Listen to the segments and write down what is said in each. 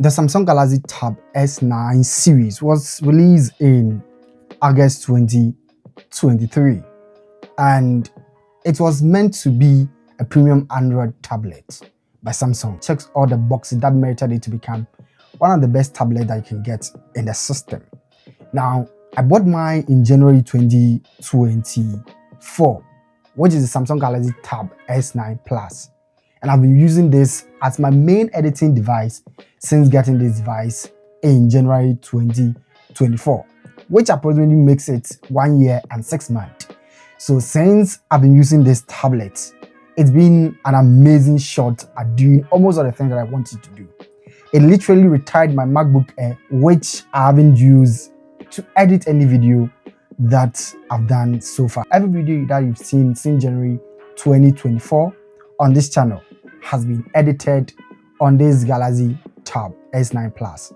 The Samsung Galaxy Tab S9 series was released in August 2023, and it was meant to be a premium Android tablet by Samsung. Checks all the boxes that merited it to become one of the best tablets that you can get in the system. Now, I bought mine in January 2024, which is the Samsung Galaxy Tab S9 Plus. And I've been using this as my main editing device since getting this device in January 2024, which approximately makes it 1 year and 6 months. So since I've been using this tablet, it's been an amazing shot at doing almost all the things that I wanted to do. It literally retired my MacBook Air, which I haven't used to edit any video that I've done so far. Every video that you've seen since January 2024 on this channel has been edited on this Galaxy Tab S9 Plus.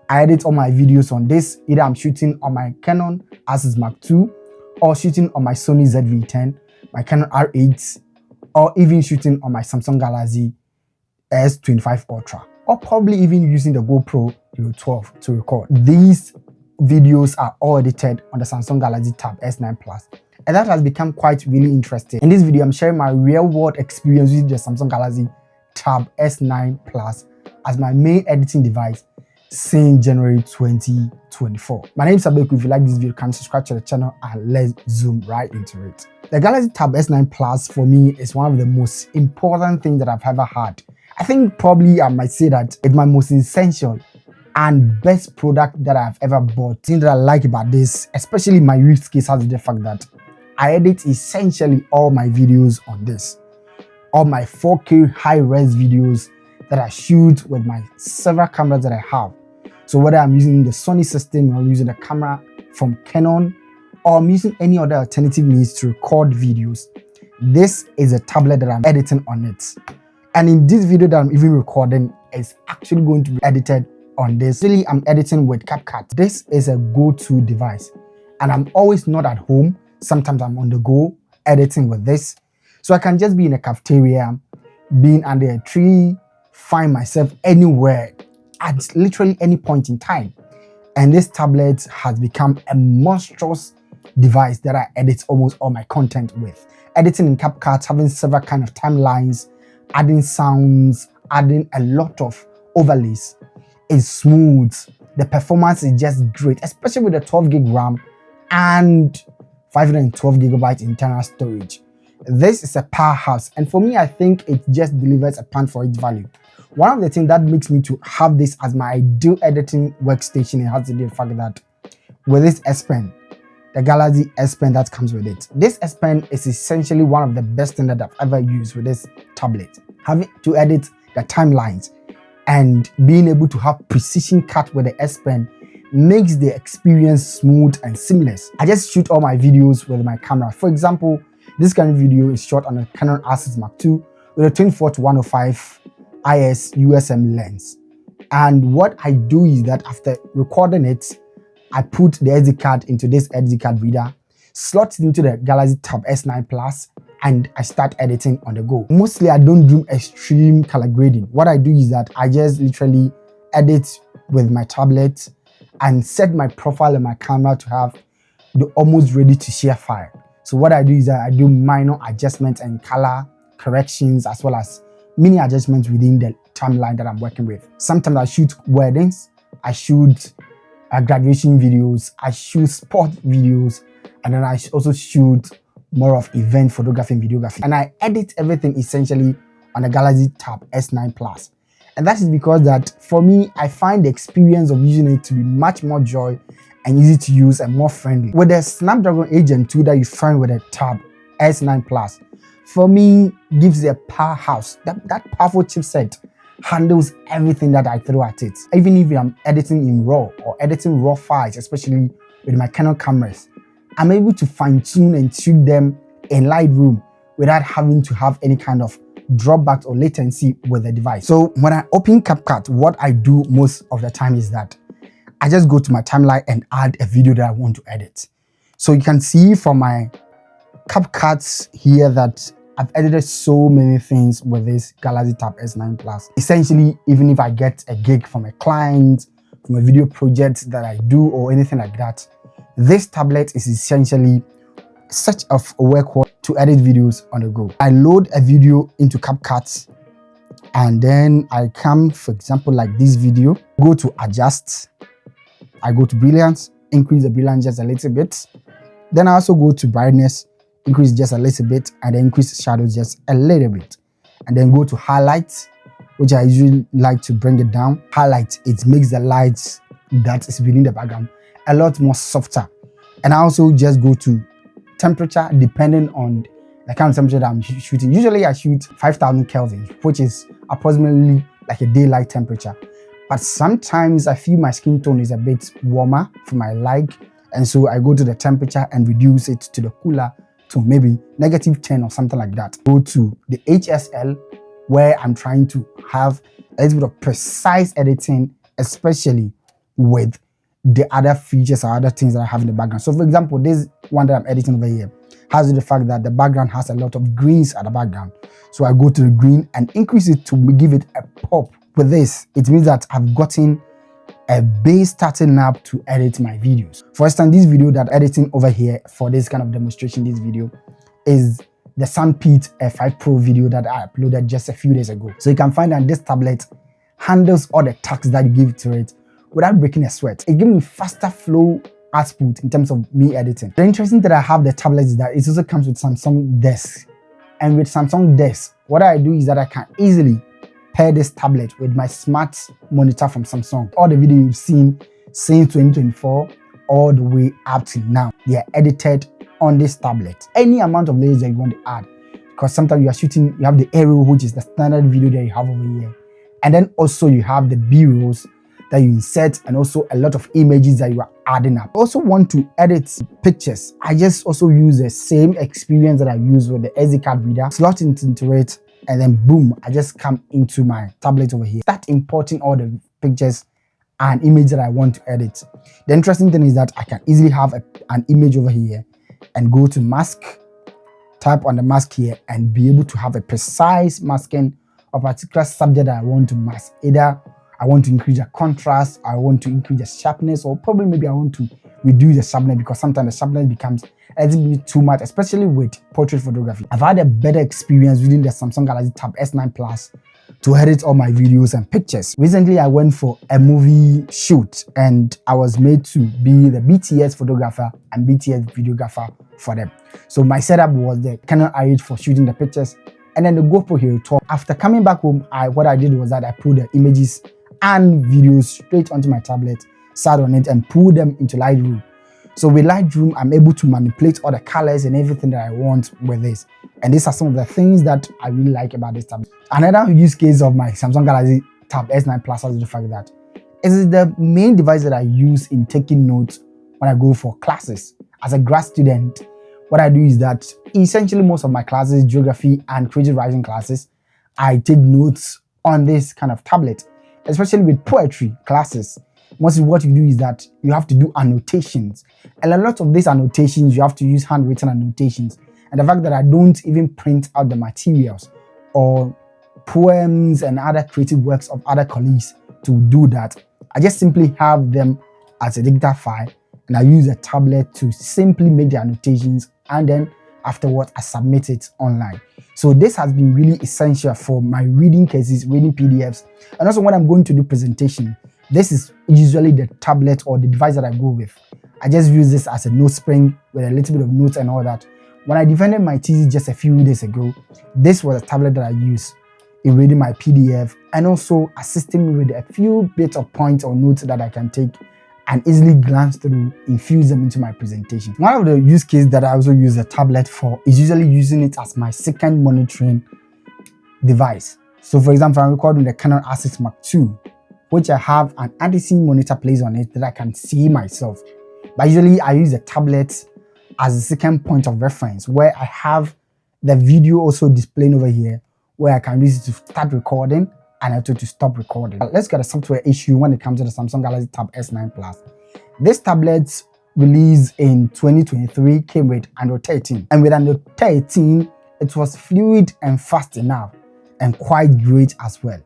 I edit all my videos on this, either I'm shooting on my Canon R6 Mark II, or shooting on my Sony ZV-E10, my Canon R8, or even shooting on my Samsung Galaxy S25 Ultra, or probably even using the GoPro Hero 12 to record. These videos are all edited on the Samsung Galaxy Tab S9 Plus. And that has become quite really interesting. In this video, I'm sharing my real-world experience with the Samsung Galaxy Tab S9 Plus as my main editing device since January 2024. My name is Abeku. If you like this video, can subscribe to the channel and let's zoom right into it. The Galaxy Tab S9 Plus for me is one of the most important things that I've ever had. I think probably I might say that it's my most essential and best product that I've ever bought. The thing that I like about this, especially my use case, has the fact that I edit essentially all my videos on this. All my 4K high-res videos that I shoot with my several cameras that I have. So whether I'm using the Sony system or using the camera from Canon, or I'm using any other alternative means to record videos, this is a tablet that I'm editing on it. And in this video that I'm even recording, it's actually going to be edited on this. Really, I'm editing with CapCut. This is a go-to device, and I'm always not at home. Sometimes I'm on the go editing with this. So I can just be in a cafeteria, being under a tree, find myself anywhere at literally any point in time. And this tablet has become a monstrous device that I edit almost all my content with. Editing in CapCut, having several kind of timelines, adding sounds, adding a lot of overlays is smooth. The performance is just great, especially with the 12 gig RAM and 512 gigabyte internal storage. This is a powerhouse, and for me, I think it just delivers a pound for its value. One of the things that makes me to have this as my ideal editing workstation, it has to do with the fact that with this S Pen, the Galaxy S Pen that comes with it, this S Pen is essentially one of the best things that I've ever used with this tablet. Having to edit the timelines and being able to have precision cut with the S Pen makes the experience smooth and seamless. I just shoot all my videos with my camera. For example, this kind of video is shot on a Canon R6 Mark II with a 24-105 IS USM lens. And what I do is that after recording it, I put the SD card into this SD card reader, slot it into the Galaxy Tab S9 Plus, and I start editing on the go. Mostly, I don't do extreme color grading. What I do is that I just literally edit with my tablet and set my profile and my camera to have the almost ready to share file. So what I do is that I do minor adjustments and color corrections, as well as mini adjustments within the timeline that I'm working with. Sometimes I shoot weddings, I shoot graduation videos, I shoot sport videos, and then I also shoot more of event photography and videography. And I edit everything essentially on the Galaxy Tab S9 Plus. And that is because that for me, I find the experience of using it to be much more joy and easy to use and more friendly. With the Snapdragon 8 Gen 2 that you find with the Tab S9 Plus, for me, gives a powerhouse. That powerful chipset handles everything that I throw at it. Even if I'm editing in RAW or editing RAW files, especially with my Canon cameras, I'm able to fine-tune and shoot them in Lightroom without having to have any kind of drawback or latency with the device. So when I open CapCut, what I do most of the time is that I just go to my timeline and add a video that I want to edit. So you can see from my CapCut here that I've edited so many things with this Galaxy Tab S9 Plus. Essentially, even if I get a gig from a client, from a video project that I do or anything like that, this tablet is essentially such a workhorse to edit videos on the go. I load a video into CapCut and then I come, for example, like this video, go to adjust, I go to brilliance, increase the brilliance just a little bit. Then I also go to brightness, increase just a little bit, and then increase shadows just a little bit. And then go to highlights, which I usually like to bring it down. Highlight, it makes the lights that is within the background a lot more softer. And I also just go to temperature, depending on the kind of temperature that I'm shooting. Usually I shoot 5000 Kelvin, which is approximately like a daylight temperature. But sometimes I feel my skin tone is a bit warmer for my like, and so I go to the temperature and reduce it to the cooler to maybe -10 or something like that. Go to the HSL, where I'm trying to have a little bit of precise editing, especially with the other features or other things that I have in the background. So for example, this one that I'm editing over here has the fact that the background has a lot of greens at the background. So I go to the green and increase it to give it a pop. With this, it means that I've gotten a base starting up to edit my videos. For instance, this video that I'm editing over here for this kind of demonstration, this video is the Sunpeat F5 Pro video that I uploaded just a few days ago. So you can find that this tablet handles all the tasks that you give to it without breaking a sweat. It gives me faster flow output in terms of me editing. The interesting thing that I have the tablet is that it also comes with Samsung Desk. And with Samsung Desk, what I do is that I can easily pair this tablet with my smart monitor from Samsung. All the videos you've seen since 2024 all the way up to now, they are edited on this tablet. Any amount of layers that you want to add, because sometimes you are shooting, you have the A roll, which is the standard video that you have over here, and then also you have the B rolls that you insert, and also a lot of images that you are adding up. I also want to edit pictures. I just also use the same experience that I use with the SD card reader, slot it into it, and then boom, I just come into my tablet over here, start importing all the pictures and images that I want to edit. The interesting thing is that I can easily have an image over here and go to mask, type on the mask here, and be able to have a precise masking of a particular subject that I want to mask. Either I want to increase the contrast, I want to increase the sharpness, or probably maybe I want to reduce the sharpness, because sometimes the sharpness becomes a little bit too much, especially with portrait photography. I've had a better experience using the Samsung Galaxy Tab S9 Plus to edit all my videos and pictures. Recently, I went for a movie shoot and I was made to be the BTS photographer and BTS videographer for them. So my setup was the Canon R8 for shooting the pictures, and then the GoPro Hero 12. After coming back home, what I did was that I put the images and videos straight onto my tablet, sat on it, and pulled them into Lightroom. So with Lightroom, I'm able to manipulate all the colors and everything that I want with this. And these are some of the things that I really like about this tablet. Another use case of my Samsung Galaxy Tab S9 Plus is the fact that it is the main device that I use in taking notes when I go for classes. As a grad student, what I do is that essentially most of my classes, geography and creative writing classes, I take notes on this kind of tablet, especially with poetry classes. Mostly what you do is that you have to do annotations, and a lot of these annotations you have to use handwritten annotations. And the fact that I don't even print out the materials or poems and other creative works of other colleagues to do that, I just simply have them as a digital file, and I use a tablet to simply make the annotations, and then afterwards I submit it online. So this has been really essential for my reading cases, reading PDFs, and also when I'm going to do presentation. This is usually the tablet or the device that I go with. I just use this as a note spring with a little bit of notes and all that. When I defended my thesis just a few days ago, this was a tablet that I used in reading my PDF and also assisting me with a few bits of points or notes that I can take and easily glance through, infuse them into my presentation. One of the use cases that I also use a tablet for is usually using it as my second monitoring device. So for example, I'm recording the Canon R6 Mark II, which I have an anti-scene monitor placed on it that I can see myself. But usually I use the tablet as a second point of reference, where I have the video also displaying over here, where I can use it to start recording and also to stop recording. Let's get a software issue when it comes to the Samsung Galaxy Tab S9 Plus. This tablet released in 2023 came with Android 13, and with Android 13 It was fluid and fast enough and quite great as well.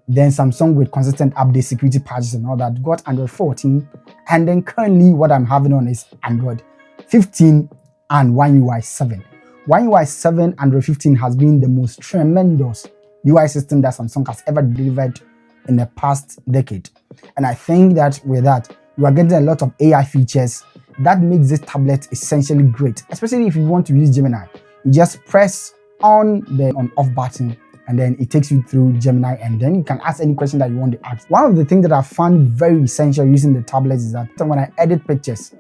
Then Samsung with consistent update, security patches and all that, got Android 14, and then currently what I'm having on is Android 15 and One UI 7. One UI 7 Android 15 has been the most tremendous UI system that Samsung has ever delivered in the past decade. And I think that with that, you are getting a lot of AI features that makes this tablet essentially great, especially if you want to use Gemini. You just press on the on-off button and then it takes you through Gemini, and then you can ask any question that you want to ask. One of the things that I found very essential using the tablet is that when I edit pictures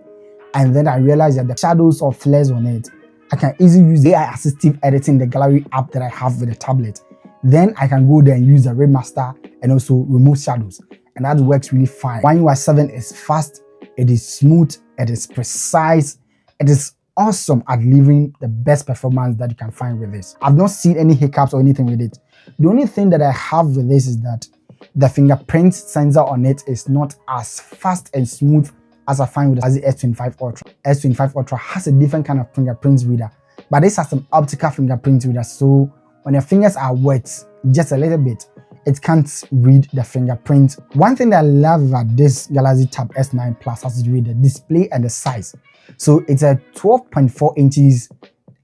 and then I realize that the shadows or flares on it, I can easily use AI assistive editing, the gallery app that I have with the tablet. Then I can go there and use the remaster and also remove shadows, and that works really fine. One UI 7 is fast, it is smooth, it is precise, it is awesome at delivering the best performance that you can find with this. I've not seen any hiccups or anything with it. The only thing that I have with this is that the fingerprint sensor on it is not as fast and smooth as I find with the S25 Ultra. S25 Ultra has a different kind of fingerprint reader, but this has some optical fingerprint reader, so when your fingers are wet just a little bit, it can't read the fingerprint. One thing that I love about this Galaxy Tab S9 Plus has to do with the display and the size. So it's a 12.4 inches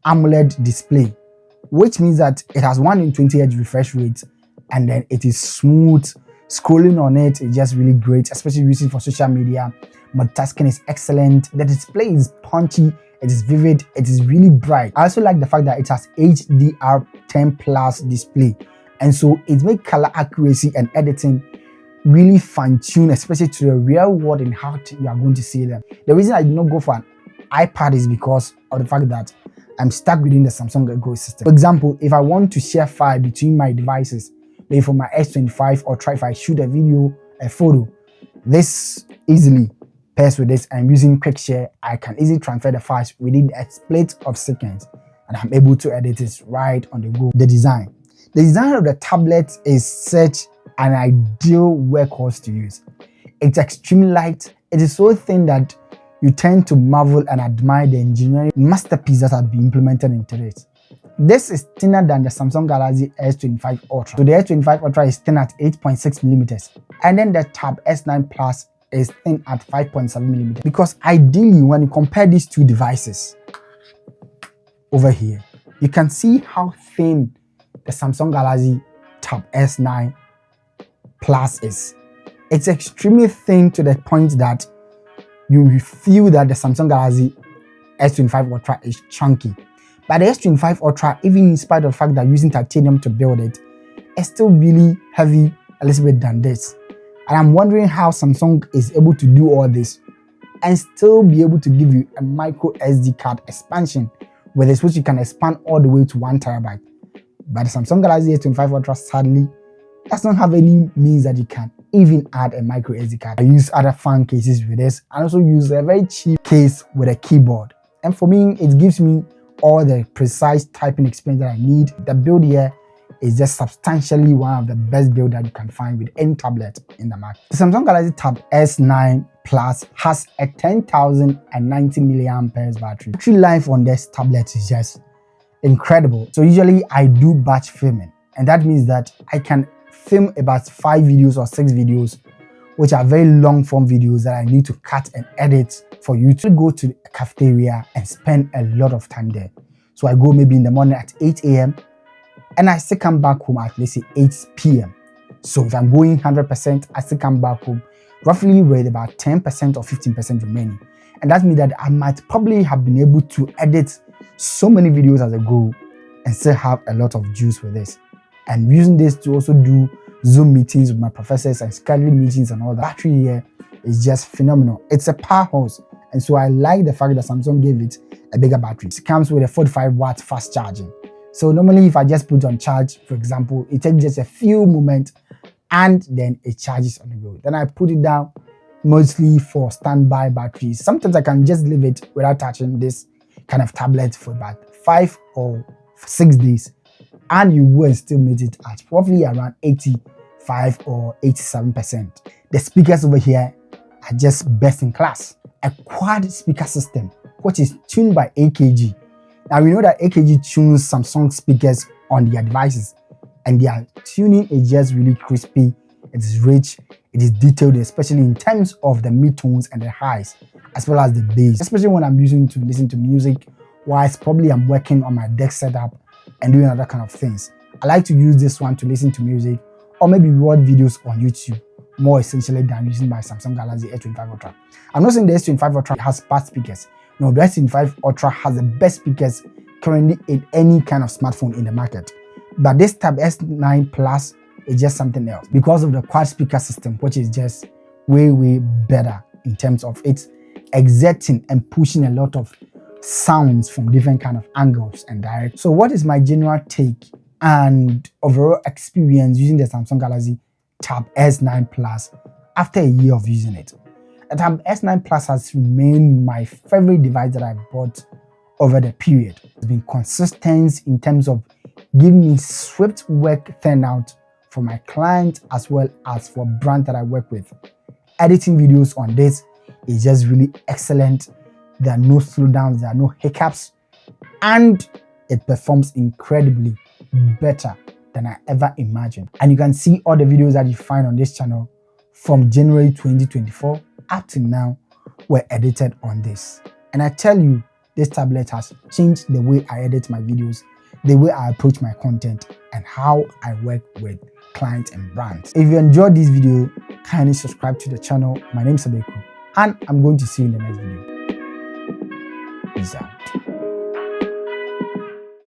AMOLED display, which means that it has 120Hz refresh rate, and then it is smooth. Scrolling on it is just really great, especially using for social media. Multitasking is excellent. The display is punchy, it is vivid, it is really bright. I also like the fact that it has HDR10 Plus display, and so it makes color accuracy and editing really fine-tuned, especially to the real world and how you are going to see them. The reason I did not go for an iPad is because of the fact that I'm stuck within the Samsung ecosystem. For example, if I want to share file between my devices, maybe for my S25 Ultra, if I shoot a video, a photo, this easily pairs with this. I'm using quick share. I can easily transfer the files within a split of seconds, and I'm able to edit it right on the go. The design of the tablet is such an ideal workhorse to use. It's extremely light. It is so thin that you tend to marvel and admire the engineering masterpiece that has been implemented into it. This is thinner than the Samsung Galaxy S25 Ultra. So the S25 Ultra is thin at 8.6mm, and then the Tab S9 Plus is thin at 5.7mm. Because ideally, when you compare these two devices over here, you can see how thin the Samsung Galaxy Tab S9 Plus is. It's extremely thin to the point that you feel that the Samsung Galaxy S25 Ultra is chunky. But the S25 Ultra, even in spite of the fact that using titanium to build it, is still really heavy a little bit than this. And I'm wondering how Samsung is able to do all this and still be able to give you a micro SD card expansion with this, which you can expand all the way to 1TB. But the Samsung Galaxy S25 Ultra sadly does not have any means that you can even add a micro SD card. I use other fan cases with this, and also use a very cheap case with a keyboard. And for me, it gives me all the precise typing experience that I need. The build here is just substantially one of the best builds that you can find with any tablet in the market. The Samsung Galaxy Tab S9 Plus has a 10,090 mAh battery. Battery life on this tablet is just incredible. So usually I do batch filming, and that means that I can film about 5 videos or 6 videos, which are very long form videos that I need to cut and edit for you to go to a cafeteria and spend a lot of time there. So I go maybe in the morning at 8 a.m. and I still come back home at, let's say, 8 p.m. So if I'm going 100%, I still come back home roughly with about 10% or 15% remaining. And that means that I might probably have been able to edit so many videos as I go and still have a lot of juice with this. And using this to also do Zoom meetings with my professors and scheduling meetings and all that. Battery here is just phenomenal. It's a powerhouse, and so I like the fact that Samsung gave it a bigger battery. It comes with a 45-watt fast charging. So normally if I just put on charge, for example, it takes just a few moments and then it charges on the go. Then I put it down mostly for standby batteries. Sometimes I can just leave it without touching this kind of tablet for about 5 or 6 days, and you will still meet it at roughly around 85 or 87%. The speakers over here are just best in class. A quad speaker system, which is tuned by AKG, Now we know that AKG tunes Samsung speakers on their devices, and their tuning is just really crispy, it is rich, it is detailed, especially in terms of the mid-tones and the highs, as well as the bass, especially when I'm using to listen to music whilst probably I'm working on my desk setup and doing other kind of things. I like to use this one to listen to music or maybe watch videos on YouTube more essentially than using my Samsung Galaxy S25 Ultra. I'm not saying the S25 Ultra has bad speakers. No, the S25 Ultra has the best speakers currently in any kind of smartphone in the market. But this Tab S9 Plus is just something else because of the quad speaker system, which is just way better in terms of its exerting and pushing a lot of sounds from different kind of angles and direct. So what is my general take and overall experience using the Samsung Galaxy Tab S9 Plus after a year of using it? The Tab S9 Plus has remained my favorite device that I bought over the period. It's been consistent in terms of giving me swift work turnout for my clients as well as for brands that I work with. Editing videos on this is just really excellent. There are no slowdowns, there are no hiccups, and it performs incredibly better than I ever imagined. And you can see all the videos that you find on this channel from January 2024 up to now were edited on this. And I tell you, this tablet has changed the way I edit my videos, the way I approach my content, and how I work with clients and brands. If you enjoyed this video, kindly subscribe to the channel. My name is Abeku, and I'm going to see you in the next video. Peace out.